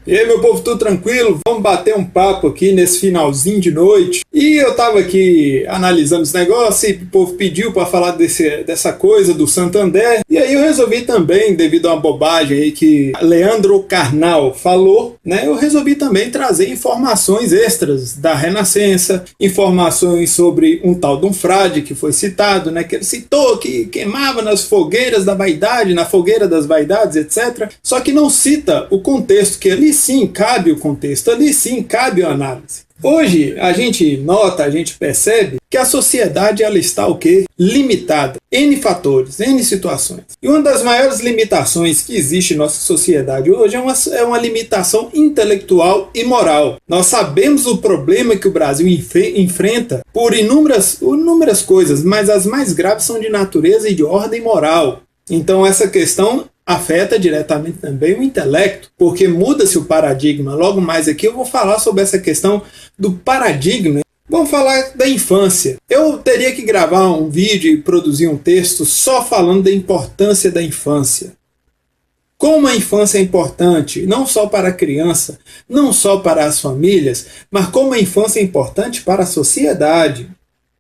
E aí, meu povo, tudo tranquilo? Vamos bater um papo aqui nesse finalzinho de noite. E eu tava aqui analisando os negócios e o povo pediu para falar dessa coisa do Santander. E aí eu resolvi também, devido a uma bobagem aí que Leandro Carnal falou, né? Eu resolvi também trazer informações extras da Renascença, informações sobre um tal de um frade que foi citado, né? Que ele citou que queimava nas fogueiras da vaidade, na fogueira das vaidades, etc. Só que não cita o contexto, que ali sim cabe o contexto, ali sim cabe a análise. Hoje a gente nota, a gente percebe que a sociedade ela está o quê? Limitada. N fatores, N situações. E uma das maiores limitações que existe em nossa sociedade hoje é uma limitação intelectual e moral. Nós sabemos o problema que o Brasil enfrenta por inúmeras coisas, mas as mais graves são de natureza e de ordem moral. Então essa questão afeta diretamente também o intelecto, porque muda-se o paradigma. Logo mais aqui eu vou falar sobre essa questão do paradigma. Vamos falar da infância. Eu teria que gravar um vídeo e produzir um texto só falando da importância da infância. Como a infância é importante, não só para a criança, não só para as famílias, mas como a infância é importante para a sociedade.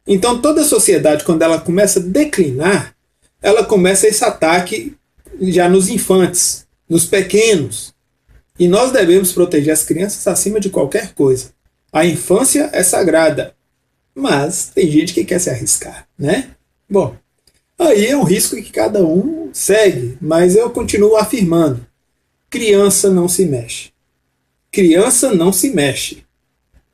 Então toda a sociedade, quando ela começa a declinar, ela começa esse ataque já nos infantes, nos pequenos. E nós devemos proteger as crianças acima de qualquer coisa. A infância é sagrada, mas tem gente que quer se arriscar, né? Bom, aí é um risco que cada um segue, mas eu continuo afirmando: criança não se mexe. Criança não se mexe,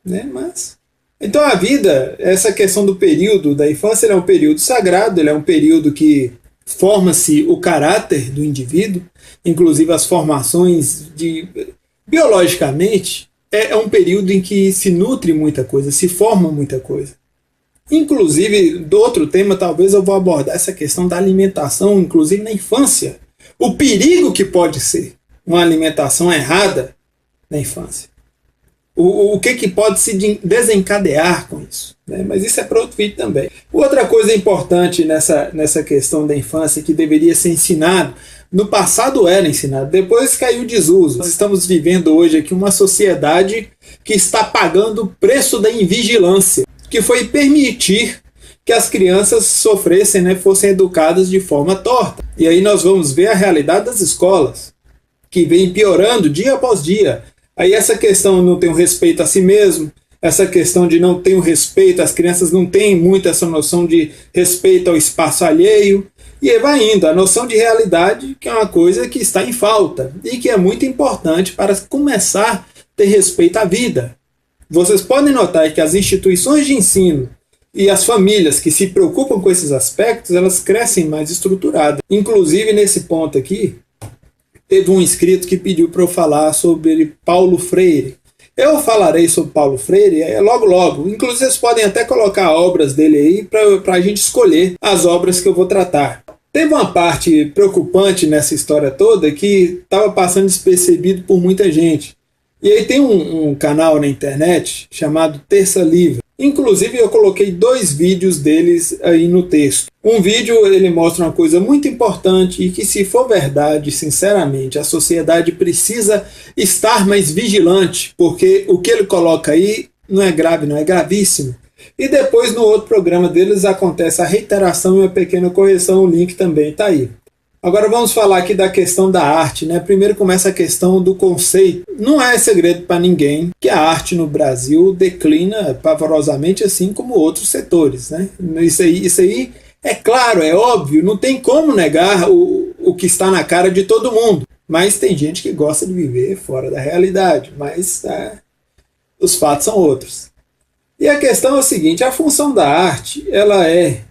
né? Mas então a vida, essa questão do período da infância, ele é um período sagrado, ele é um período que forma-se o caráter do indivíduo, inclusive as formações biologicamente, é um período em que se nutre muita coisa, se forma muita coisa. Inclusive, do outro tema, talvez eu vou abordar essa questão da alimentação, inclusive na infância. O perigo que pode ser uma alimentação errada na infância. O que pode se desencadear com isso, né? Mas isso é para outro vídeo também. Outra coisa importante nessa questão da infância que deveria ser ensinado, no passado era ensinado, depois caiu em desuso. Nós estamos vivendo hoje aqui uma sociedade que está pagando o preço da invigilância, que foi permitir que as crianças sofressem, né, fossem educadas de forma torta. E aí nós vamos ver a realidade das escolas, que vem piorando dia após dia. Aí essa questão não tem o respeito a si mesmo, essa questão de não ter o respeito, as crianças não têm muito essa noção de respeito ao espaço alheio, e aí vai indo, a noção de realidade, que é uma coisa que está em falta, e que é muito importante para começar a ter respeito à vida. Vocês podem notar que as instituições de ensino e as famílias que se preocupam com esses aspectos, elas crescem mais estruturadas. Inclusive nesse ponto aqui, teve um inscrito que pediu para eu falar sobre Paulo Freire. Eu falarei sobre Paulo Freire logo logo. Inclusive vocês podem até colocar obras dele aí para a gente escolher as obras que eu vou tratar. Teve uma parte preocupante nessa história toda que estava passando despercebido por muita gente. E aí tem um canal na internet chamado Terça Livre. Inclusive eu coloquei 2 vídeos deles aí no texto. Um vídeo ele mostra uma coisa muito importante e que, se for verdade, sinceramente, a sociedade precisa estar mais vigilante, porque o que ele coloca aí não é grave, não é gravíssimo. E depois no outro programa deles acontece a reiteração e uma pequena correção, o link também está aí. Agora vamos falar aqui da questão da arte, né? Primeiro começa a questão do conceito. Não é segredo para ninguém que a arte no Brasil declina pavorosamente, assim como outros setores, né? Isso aí é claro, é óbvio, não tem como negar o que está na cara de todo mundo. Mas tem gente que gosta de viver fora da realidade, mas os fatos são outros. E a questão é o seguinte: a função da arte, ela é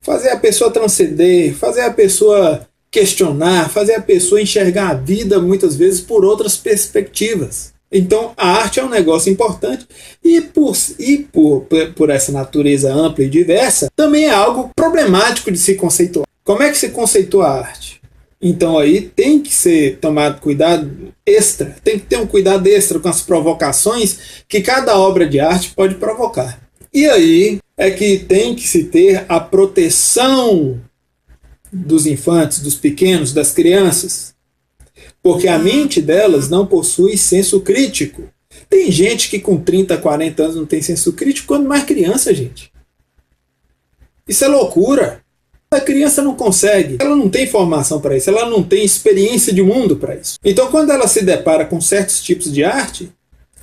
fazer a pessoa transcender, fazer a pessoa questionar, fazer a pessoa enxergar a vida muitas vezes por outras perspectivas. Então a arte é um negócio importante e por essa natureza ampla e diversa, também é algo problemático de se conceituar. Como é que se conceitua a arte? Então aí tem que ser tomado cuidado extra, tem que ter um cuidado extra com as provocações que cada obra de arte pode provocar. E aí é que tem que se ter a proteção dos infantes, dos pequenos, das crianças. porque a mente delas não possui senso crítico. Tem gente que com 30, 40 anos não tem senso crítico quando mais criança, gente. Isso é loucura. A criança não consegue, ela não tem formação para isso, ela não tem experiência de mundo para isso. Então, quando ela se depara com certos tipos de arte,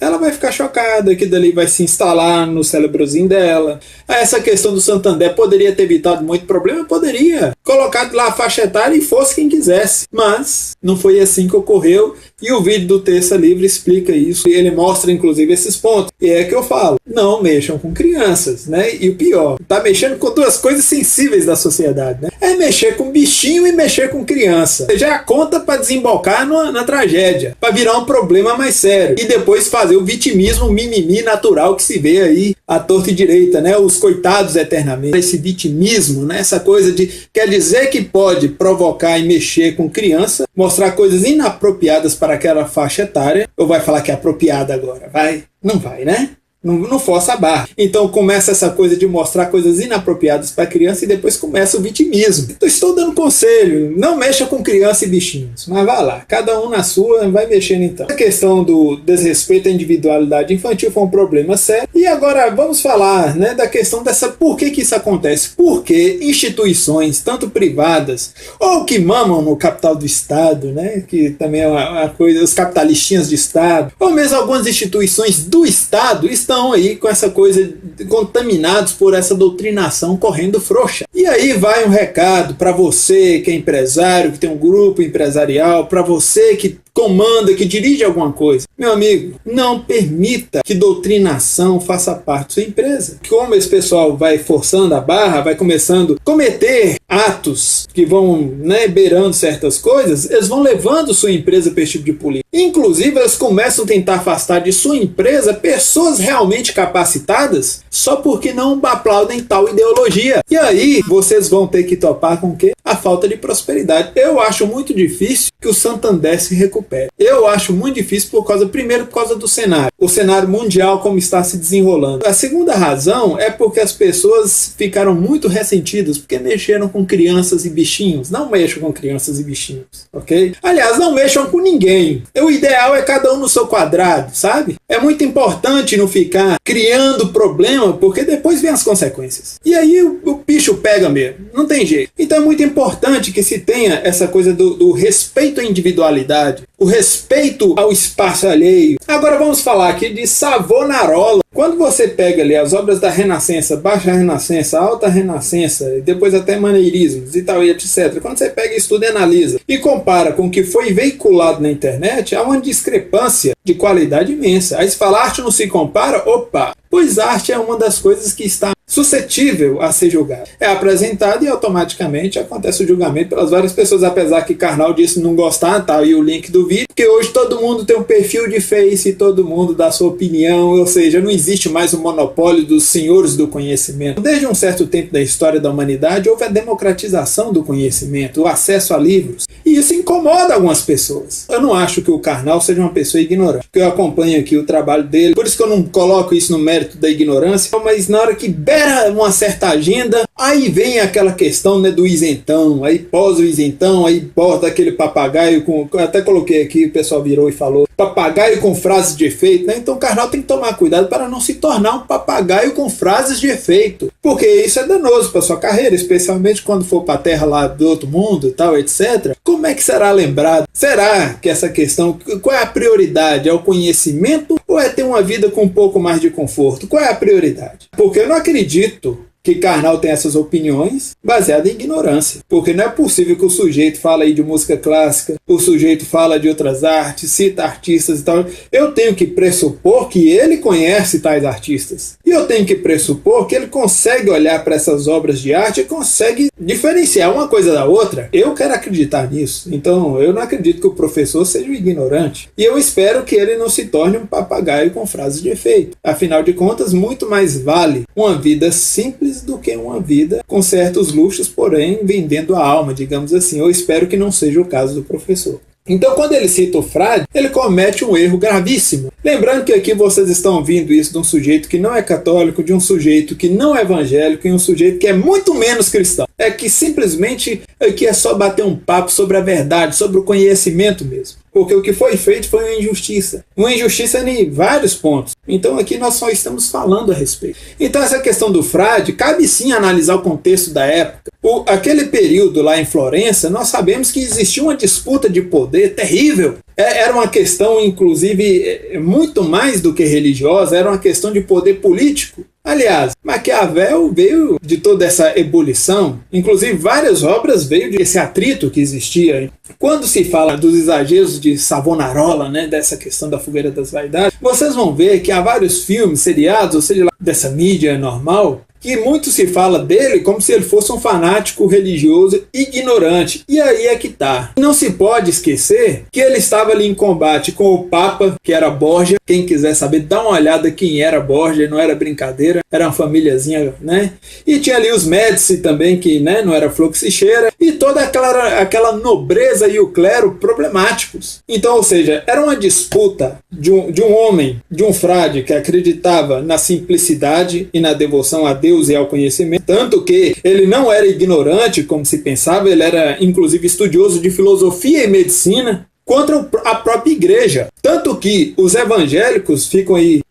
ela vai ficar chocada, que dali vai se instalar no cérebrozinho dela. Essa questão do Santander poderia ter evitado muito problema? Poderia. Colocado lá a faixa etária e fosse quem quisesse. Mas não foi assim que ocorreu. E o vídeo do Terça Livre explica isso. E ele mostra, inclusive, esses pontos. E é que eu falo, não mexam com crianças, né? E o pior, tá mexendo com duas coisas sensíveis da sociedade, né? É mexer com bichinho e mexer com criança. Já a conta para desembocar na tragédia, para virar um problema mais sério. E depois fazer o vitimismo, mimimi natural que se vê aí à torta e direita, né? Os coitados eternamente. Esse vitimismo, né? Essa coisa de quer dizer que pode provocar e mexer com criança, mostrar coisas inapropriadas para aquela faixa etária, ou vai falar que é apropriada agora? Vai? Não vai, né? Não força a barra. Então começa essa coisa de mostrar coisas inapropriadas para a criança e depois começa o vitimismo. Então, estou dando conselho, não mexa com criança e bichinhos, mas vai lá, cada um na sua, vai mexendo então. A questão do desrespeito à individualidade infantil foi um problema sério. E agora vamos falar, né, da questão dessa, por que isso acontece? Porque instituições, tanto privadas, ou que mamam no capital do Estado, né, que também é uma coisa, os capitalistinhas de Estado, ou mesmo algumas instituições do Estado, estão aí com essa coisa, contaminados por essa doutrinação correndo frouxa. E aí vai um recado para você que é empresário, que tem um grupo empresarial, para você que comanda, que dirige alguma coisa. Meu amigo, não permita que doutrinação faça parte da sua empresa. Como esse pessoal vai forçando a barra, vai começando a cometer atos que vão, né, beirando certas coisas, eles vão levando sua empresa para esse tipo de política. Inclusive, eles começam a tentar afastar de sua empresa pessoas realmente capacitadas só porque não aplaudem tal ideologia. E aí, vocês vão ter que topar com o quê? A falta de prosperidade. Eu acho muito difícil que o Santander se recupere. Eu acho muito difícil primeiro por causa do cenário. O cenário mundial como está se desenrolando. A segunda razão é porque as pessoas ficaram muito ressentidas porque mexeram com crianças e bichinhos. Não mexam com crianças e bichinhos, ok? Aliás, não mexam com ninguém. O ideal é cada um no seu quadrado, sabe? É muito importante não ficar criando problema, porque depois vem as consequências. E aí o bicho pega mesmo. Não tem jeito. Então é muito importante que se tenha essa coisa do respeito à individualidade, o respeito ao espaço alheio. Agora vamos falar aqui de Savonarola. Quando você pega ali as obras da Renascença, Baixa Renascença, Alta Renascença, e depois até maneirismos e tal, e etc. Quando você pega, estuda e analisa e compara com o que foi veiculado na internet, há uma discrepância de qualidade imensa. Aí se fala, arte não se compara, opa! Pois arte é uma das coisas que está suscetível a ser julgada. É apresentado e automaticamente acontece o julgamento pelas várias pessoas, apesar que Karnal disse não gostar, tá aí o link do vídeo, porque hoje todo mundo tem um perfil de Face e todo mundo dá sua opinião, ou seja, não existe mais o monopólio dos senhores do conhecimento. Desde um certo tempo da história da humanidade, houve a democratização do conhecimento, o acesso a livros, e isso incomoda algumas pessoas. Eu não acho que o Karnal seja uma pessoa ignorante, porque eu acompanho aqui o trabalho dele, por isso que eu não coloco isso no mérito da ignorância, mas na hora que beira uma certa agenda, aí vem aquela questão, né, do isentão, aí pós o isentão, aí bota aquele papagaio com, até coloquei aqui, o pessoal virou e falou, papagaio com frases de efeito, né? Então o Karnal tem que tomar cuidado para não se tornar um papagaio com frases de efeito, porque isso é danoso para sua carreira, especialmente quando for para a terra lá do outro mundo e tal, etc. Como é que será lembrado? Será que essa questão, qual é a prioridade? É o conhecimento ou é ter uma vida com um pouco mais de conforto? Qual é a prioridade? Porque eu não acredito que Karnal tem essas opiniões baseadas em ignorância. Porque não é possível que o sujeito fala aí de música clássica, o sujeito fala de outras artes, cita artistas e tal. Eu tenho que pressupor que ele conhece tais artistas. E eu tenho que pressupor que ele consegue olhar para essas obras de arte e consegue diferenciar uma coisa da outra. Eu quero acreditar nisso. Então, eu não acredito que o professor seja um ignorante. E eu espero que ele não se torne um papagaio com frases de efeito. Afinal de contas, muito mais vale uma vida simples do que uma vida com certos luxos, porém vendendo a alma, digamos assim. Eu espero que não seja o caso do professor. Então, quando ele cita o Frade, ele comete um erro gravíssimo. Lembrando que aqui vocês estão ouvindo isso de um sujeito que não é católico, de um sujeito que não é evangélico e um sujeito que é muito menos cristão. É que simplesmente aqui é só bater um papo sobre a verdade, sobre o conhecimento mesmo. Porque o que foi feito foi uma injustiça. Uma injustiça em vários pontos. Então aqui nós só estamos falando a respeito. Então essa questão do Frade, cabe sim analisar o contexto da época. Aquele período lá em Florença, nós sabemos que existia uma disputa de poder terrível. Era uma questão, inclusive, muito mais do que religiosa, era uma questão de poder político. Aliás, Maquiavel veio de toda essa ebulição, inclusive várias obras veio desse atrito que existia. Quando se fala dos exageros de Savonarola, né, dessa questão da fogueira das vaidades, vocês vão ver que há vários filmes, seriados, ou seja, dessa mídia normal, que muito se fala dele como se ele fosse um fanático religioso ignorante. E aí é que tá. Não se pode esquecer que ele estava ali em combate com o Papa, que era Borgia. Quem quiser saber, dá uma olhada quem era Borgia, não era brincadeira, era uma famíliazinha, né? E tinha ali os Médici também, que, né, não era flor que se cheira, e toda aquela nobreza e o clero problemáticos. Então, ou seja, era uma disputa de um homem, de um frade que acreditava na simplicidade e na devoção a Deus e ao conhecimento, tanto que ele não era ignorante, como se pensava, ele era inclusive estudioso de filosofia e medicina, contra a própria igreja. Tanto que os evangélicos ficam aí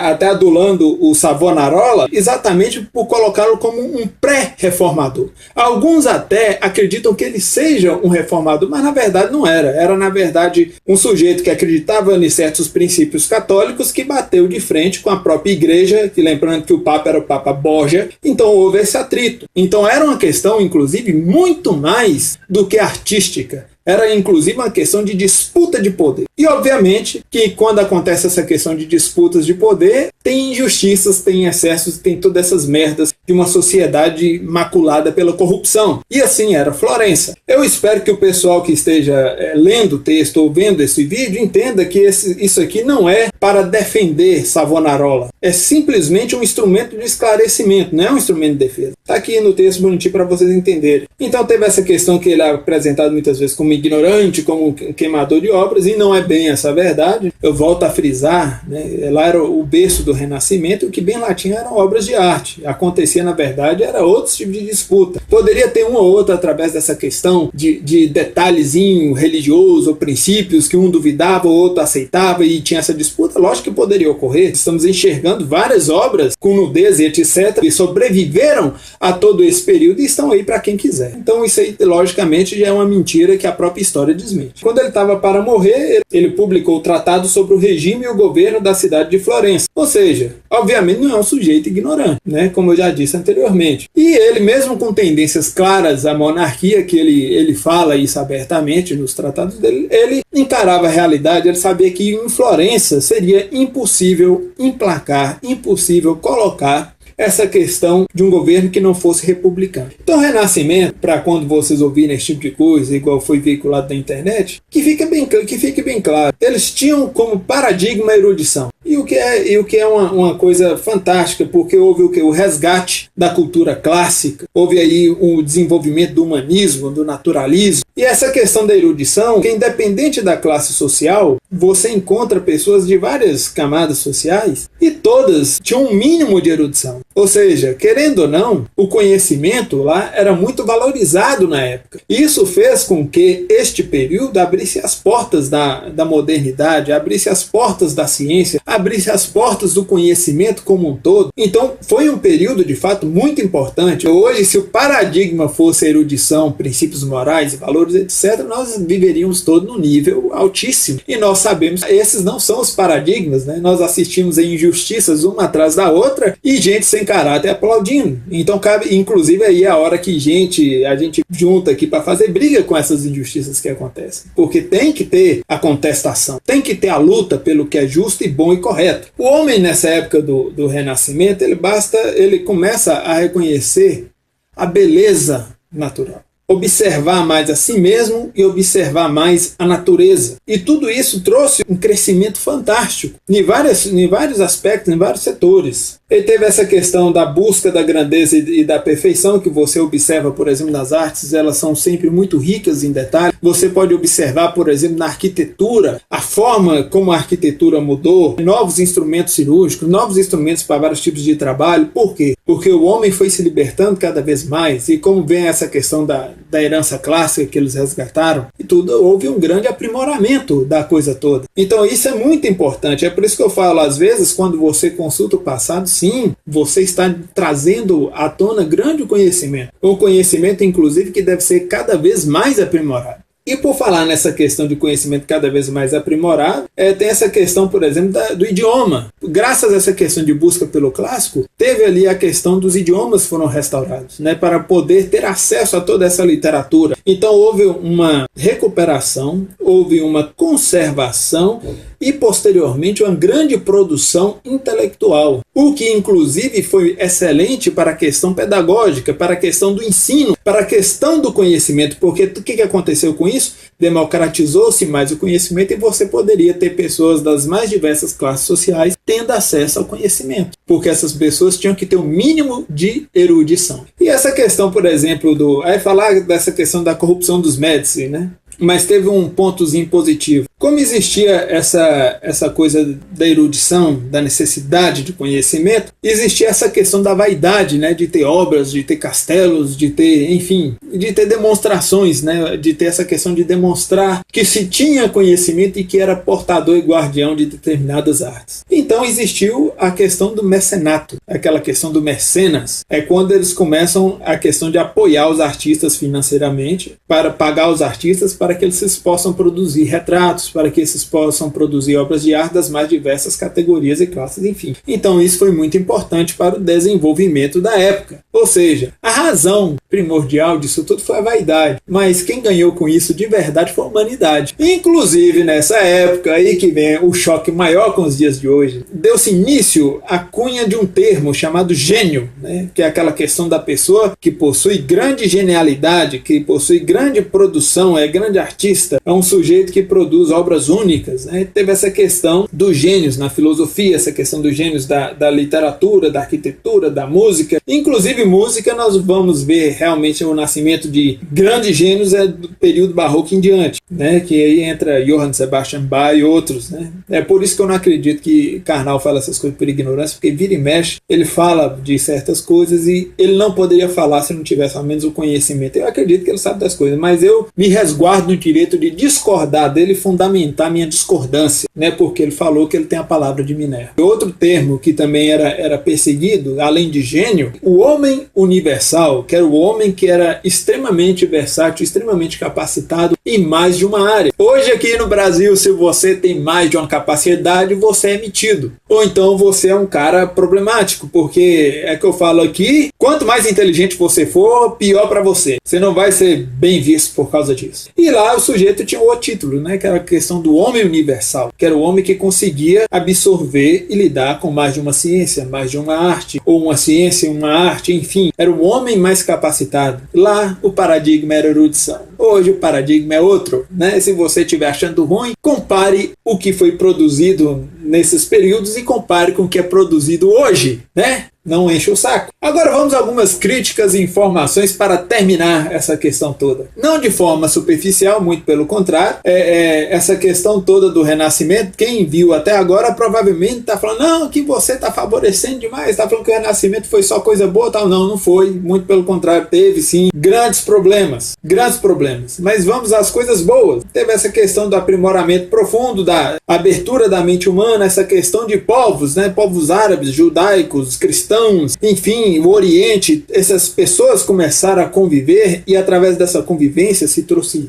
até adulando o Savonarola exatamente por colocá-lo como um pré-reformador. Alguns até acreditam que ele seja um reformador, mas na verdade não era. Era na verdade um sujeito que acreditava em certos princípios católicos que bateu de frente com a própria igreja, que lembrando que o Papa era o Papa Borgia, então houve esse atrito. Então era uma questão, inclusive, muito mais do que artística. Era inclusive uma questão de disputa de poder. E obviamente que quando acontece essa questão de disputas de poder, tem injustiças, tem excessos, tem todas essas merdas de uma sociedade maculada pela corrupção. E assim era Florença. Eu espero que o pessoal que esteja lendo o texto ou vendo esse vídeo entenda que isso aqui não é para defender Savonarola. É simplesmente um instrumento de esclarecimento, não é um instrumento de defesa. Está aqui no texto bonitinho para vocês entenderem. Então teve essa questão que ele é apresentado muitas vezes como ignorante, como um queimador de obras, e não é bem essa a verdade. Eu volto a frisar, né? Lá era o berço do Renascimento, o que bem lá tinha eram obras de arte. Acontecia, na verdade, era outro tipo de disputa. Poderia ter uma ou outra através dessa questão de detalhezinho religioso, ou princípios que um duvidava, o outro aceitava, e tinha essa disputa. Lógico que poderia ocorrer. Estamos enxergando várias obras com nudez e etc. que sobreviveram a todo esse período e estão aí para quem quiser. Então isso aí, logicamente, já é uma mentira que a própria história desmente. Quando ele estava para morrer, ele publicou o Tratado sobre o Regime e o Governo da cidade de Florença. Ou seja, obviamente não é um sujeito ignorante, né? Como eu já disse anteriormente. E ele, mesmo com tendências claras à monarquia, que ele fala isso abertamente nos tratados dele, ele encarava a realidade, ele sabia que em Florença seria impossível emplacar, impossível colocar essa questão de um governo que não fosse republicano. Então, Renascimento, para quando vocês ouvirem esse tipo de coisa, igual foi veiculado na internet, que fique bem claro, eles tinham como paradigma a erudição. E o que é uma coisa fantástica, porque houve o resgate da cultura clássica, houve aí o desenvolvimento do humanismo, do naturalismo, e essa questão da erudição, que independente da classe social, você encontra pessoas de várias camadas sociais, e todas tinham um mínimo de erudição. Ou seja, querendo ou não, o conhecimento lá era muito valorizado na época. E isso fez com que este período abrisse as portas da modernidade, abrisse as portas da ciência, abrisse as portas do conhecimento como um todo. Então, foi um período, de fato, muito importante. Hoje, se o paradigma fosse erudição, princípios morais, valores, etc., nós viveríamos todos num nível altíssimo. E nós sabemos que esses não são os paradigmas, né? Nós assistimos a injustiças uma atrás da outra e gente sem caráter aplaudindo. Então, cabe, inclusive, aí a hora que a gente junta aqui para fazer briga com essas injustiças que acontecem. Porque tem que ter a contestação, tem que ter a luta pelo que é justo e bom e correto. O homem, nessa época do Renascimento, ele começa a reconhecer a beleza natural, observar mais a si mesmo e observar mais a natureza. E tudo isso trouxe um crescimento fantástico em vários aspectos, em vários setores. Ele teve essa questão da busca da grandeza e da perfeição, que você observa, por exemplo, nas artes, elas são sempre muito ricas em detalhes. Você pode observar, por exemplo, na arquitetura, a forma como a arquitetura mudou, novos instrumentos cirúrgicos, novos instrumentos para vários tipos de trabalho. Por quê? Porque o homem foi se libertando cada vez mais, e como vem essa questão da herança clássica que eles resgataram, e tudo, houve um grande aprimoramento da coisa toda. Então isso é muito importante, é por isso que eu falo, às vezes, quando você consulta o passado, sim, você está trazendo à tona grande conhecimento, um conhecimento, inclusive, que deve ser cada vez mais aprimorado. E por falar nessa questão de conhecimento cada vez mais aprimorado, tem essa questão, por exemplo, do idioma. Graças a essa questão de busca pelo clássico, teve ali a questão dos idiomas foram restaurados, né, para poder ter acesso a toda essa literatura. Então houve uma recuperação, houve uma conservação e posteriormente uma grande produção intelectual, o que inclusive foi excelente para a questão pedagógica, para a questão do ensino, para a questão do conhecimento, porque o que aconteceu com isso? Democratizou-se mais o conhecimento e você poderia ter pessoas das mais diversas classes sociais tendo acesso ao conhecimento, porque essas pessoas tinham que ter o mínimo de erudição. E essa questão, por exemplo, aí falar dessa questão da corrupção dos Médici, né? Mas teve um pontozinho positivo. Como existia essa coisa da erudição, da necessidade de conhecimento, existia essa questão da vaidade, né, de ter obras, de ter castelos, de ter, enfim, de ter demonstrações, né, de ter essa questão de demonstrar que se tinha conhecimento e que era portador e guardião de determinadas artes. Então existiu a questão do mecenato, aquela questão do mecenas, é quando eles começam a questão de apoiar os artistas financeiramente, para pagar os artistas para que eles possam produzir retratos, para que esses possam produzir obras de arte das mais diversas categorias e classes, enfim. Então isso foi muito importante para o desenvolvimento da época. Ou seja, a razão primordial disso tudo foi a vaidade, mas quem ganhou com isso de verdade foi a humanidade. Inclusive nessa época aí que vem o choque maior com os dias de hoje, deu-se início à cunha de um termo chamado gênio, né? Que é aquela questão da pessoa que possui grande genialidade, que possui grande produção, é grande artista, é um sujeito que produz obras únicas, né? Teve essa questão dos gênios na filosofia, essa questão dos gênios da literatura, da arquitetura, da música. Inclusive música, nós vamos ver realmente o nascimento de grandes gênios do período barroco em diante, né? Que aí entra Johann Sebastian Bach e outros, né? É por isso que eu não acredito que Karnal fala essas coisas por ignorância, porque vira e mexe, ele fala de certas coisas e ele não poderia falar se não tivesse ao menos o conhecimento. Eu acredito que ele sabe das coisas, mas eu me resguardo no direito de discordar dele e fundamentar minha discordância, né? Porque ele falou que ele tem a palavra de Minerva. Outro termo que também era perseguido, além de gênio, o homem universal, que era o homem que era extremamente versátil, extremamente capacitado em mais de uma área. Hoje aqui no Brasil, se você tem mais de uma capacidade, você é metido. Ou então você é um cara problemático, porque é que eu falo aqui, quanto mais inteligente você for, pior para você. Você não vai ser bem visto por causa disso. E lá o sujeito tinha outro título, né, que era a questão do homem universal, que era o homem que conseguia absorver e lidar com mais de uma ciência, mais de uma arte, ou uma ciência, uma arte, enfim, era o homem mais capacitado. Lá o paradigma era erudição. Hoje o paradigma é outro, né? Se você estiver achando ruim, compare o que foi produzido nesses períodos e compare com o que é produzido hoje, né? Não enche o saco. Agora vamos a algumas críticas e informações para terminar essa questão toda. Não de forma superficial, muito pelo contrário. Essa questão toda do Renascimento, quem viu até agora provavelmente está falando, não, que você está favorecendo demais, está falando que o Renascimento foi só coisa boa, tal. Não, não foi. Muito pelo contrário, teve sim grandes problemas. Grandes problemas. Mas vamos às coisas boas. Teve essa questão do aprimoramento profundo, da abertura da mente humana, essa questão de povos, né? Povos árabes, judaicos, cristãos, enfim, o Oriente, essas pessoas começaram a conviver e através dessa convivência se trouxe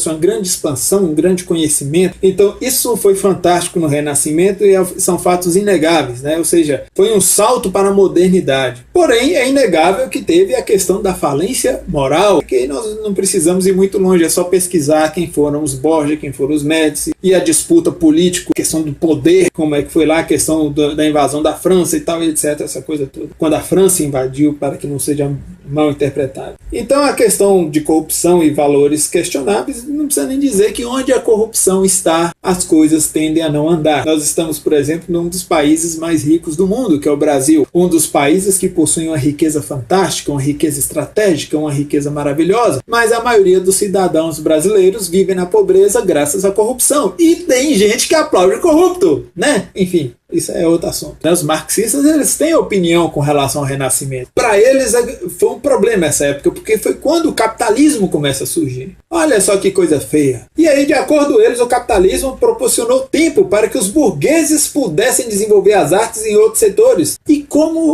uma grande expansão, um grande conhecimento. Então isso foi fantástico no Renascimento e são fatos inegáveis, né? Ou seja, foi um salto para a modernidade. Porém, é inegável que teve a questão da falência moral, que nós não precisamos ir muito longe, é só pesquisar quem foram os Borgia, quem foram os Médici, e a disputa política, a questão do poder, como é que foi lá a questão da invasão da França e tal, etc, essa coisa toda. Quando a França invadiu, para que não seja mal interpretado. Então a questão de corrupção e valores questionáveis, não precisa nem dizer que onde a corrupção está, as coisas tendem a não andar. Nós estamos, por exemplo, num dos países mais ricos do mundo, que é o Brasil. Um dos países que possui uma riqueza fantástica, uma riqueza estratégica, uma riqueza maravilhosa, mas a maioria dos cidadãos brasileiros vivem na pobreza graças à corrupção. E tem gente que aplaude o corrupto, né? Enfim, isso é outro assunto. Os marxistas, eles têm opinião com relação ao Renascimento. Para eles foi um problema essa época, porque foi quando o capitalismo começa a surgir. Olha só que coisa feia. E aí, de acordo com eles, o capitalismo proporcionou tempo para que os burgueses pudessem desenvolver as artes em outros setores. E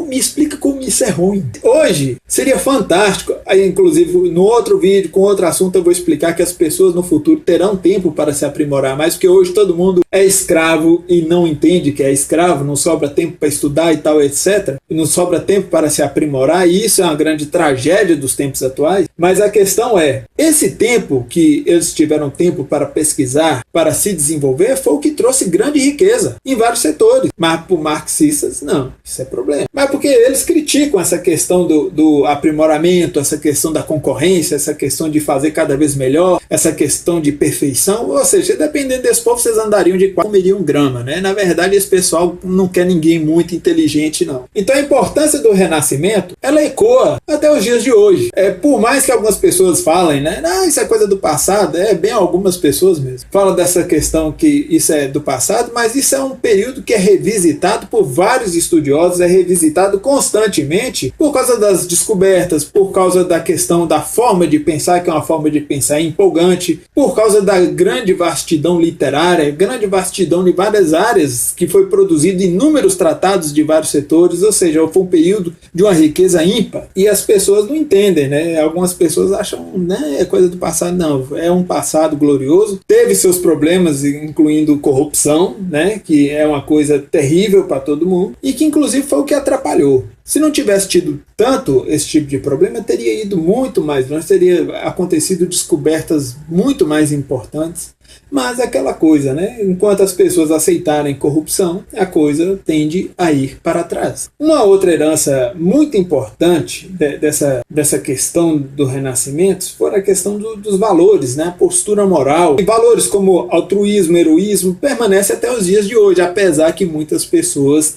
me explica como isso é ruim? Hoje, seria fantástico. Aí, inclusive, no outro vídeo, com outro assunto, eu vou explicar que as pessoas no futuro terão tempo para se aprimorar mais, porque hoje todo mundo é escravo e não entende que é escravo, não sobra tempo para estudar e tal, etc. Não sobra tempo para se aprimorar, e isso é uma grande tragédia dos tempos atuais. Mas a questão é, esse tempo que eles tiveram tempo para pesquisar, para se desenvolver, foi o que trouxe grande riqueza em vários setores. Mas para marxistas, não, isso é problema. Mas porque eles criticam essa questão do aprimoramento, essa questão da concorrência, essa questão de fazer cada vez melhor, essa questão de perfeição, ou seja, dependendo desse povo, vocês andariam de quase comeriam grama, né? Na verdade, esse pessoal não quer ninguém muito inteligente, não. Então a importância do Renascimento, ela ecoa até os dias de hoje. Por mais que algumas pessoas falem, né? Não, isso é coisa do passado, bem algumas pessoas mesmo. Falam dessa questão que isso é do passado, mas isso é um período que é revisitado por vários estudiosos, é revisitado constantemente por causa das descobertas, por causa da questão da forma de pensar, que é uma forma de pensar empolgante, por causa da grande vastidão literária, grande vastidão de várias áreas, que foi produzido inúmeros tratados de vários setores, ou seja, foi um período de uma riqueza ímpar, e as pessoas não entendem, né? Algumas pessoas acham, né, é coisa do passado. Não, é um passado glorioso, teve seus problemas, incluindo corrupção, né, que é uma coisa terrível para todo mundo, e que inclusive foi o que atrapalhou. Se não tivesse tido tanto esse tipo de problema, teria ido muito mais longe, teria acontecido descobertas muito mais importantes. Mas é aquela coisa, né? Enquanto as pessoas aceitarem corrupção, a coisa tende a ir para trás. Uma outra herança muito importante dessa questão do Renascimento foi a questão dos valores, né? A postura moral. E valores como altruísmo, heroísmo permanecem até os dias de hoje, apesar que muitas pessoas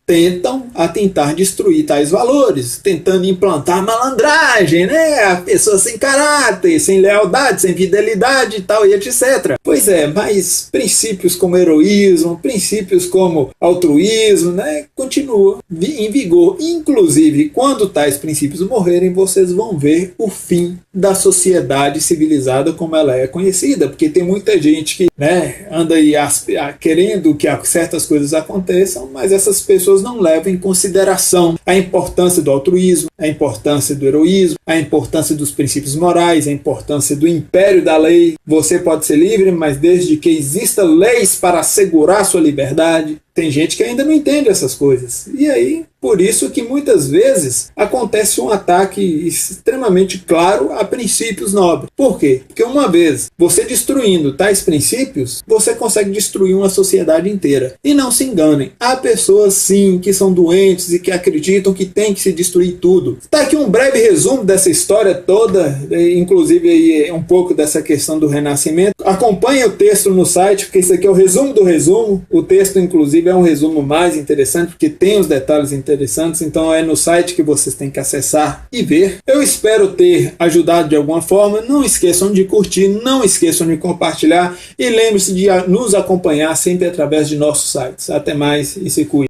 tentam tentar destruir tais valores, tentando implantar malandragem, né? A pessoa sem caráter, sem lealdade, sem fidelidade e tal, e etc. Pois é, mas princípios como heroísmo, princípios como altruísmo, né, continuam em vigor. Inclusive, quando tais princípios morrerem, vocês vão ver o fim da sociedade civilizada como ela é conhecida, porque tem muita gente que, né, anda aí querendo que certas coisas aconteçam, mas essas pessoas não levam em consideração a importância do altruísmo, a importância do heroísmo, a importância dos princípios morais, a importância do império da lei. Você pode ser livre, mas desde que existam leis para assegurar sua liberdade. Tem gente que ainda não entende essas coisas. E aí, por isso que muitas vezes acontece um ataque extremamente claro a princípios nobres. Por quê? Porque uma vez você destruindo tais princípios, você consegue destruir uma sociedade inteira. E não se enganem, há pessoas sim que são doentes e que acreditam que tem que se destruir tudo. Está aqui um breve resumo dessa história toda, inclusive aí um pouco dessa questão do Renascimento. Acompanhe o texto no site, porque isso aqui é o resumo do resumo. O texto, inclusive, é um resumo mais interessante, porque tem os detalhes interessantes, então é no site que vocês têm que acessar e ver. Eu espero ter ajudado de alguma forma. Não esqueçam de curtir, não esqueçam de compartilhar e lembre-se de nos acompanhar sempre através de nossos sites. Até mais e se cuide.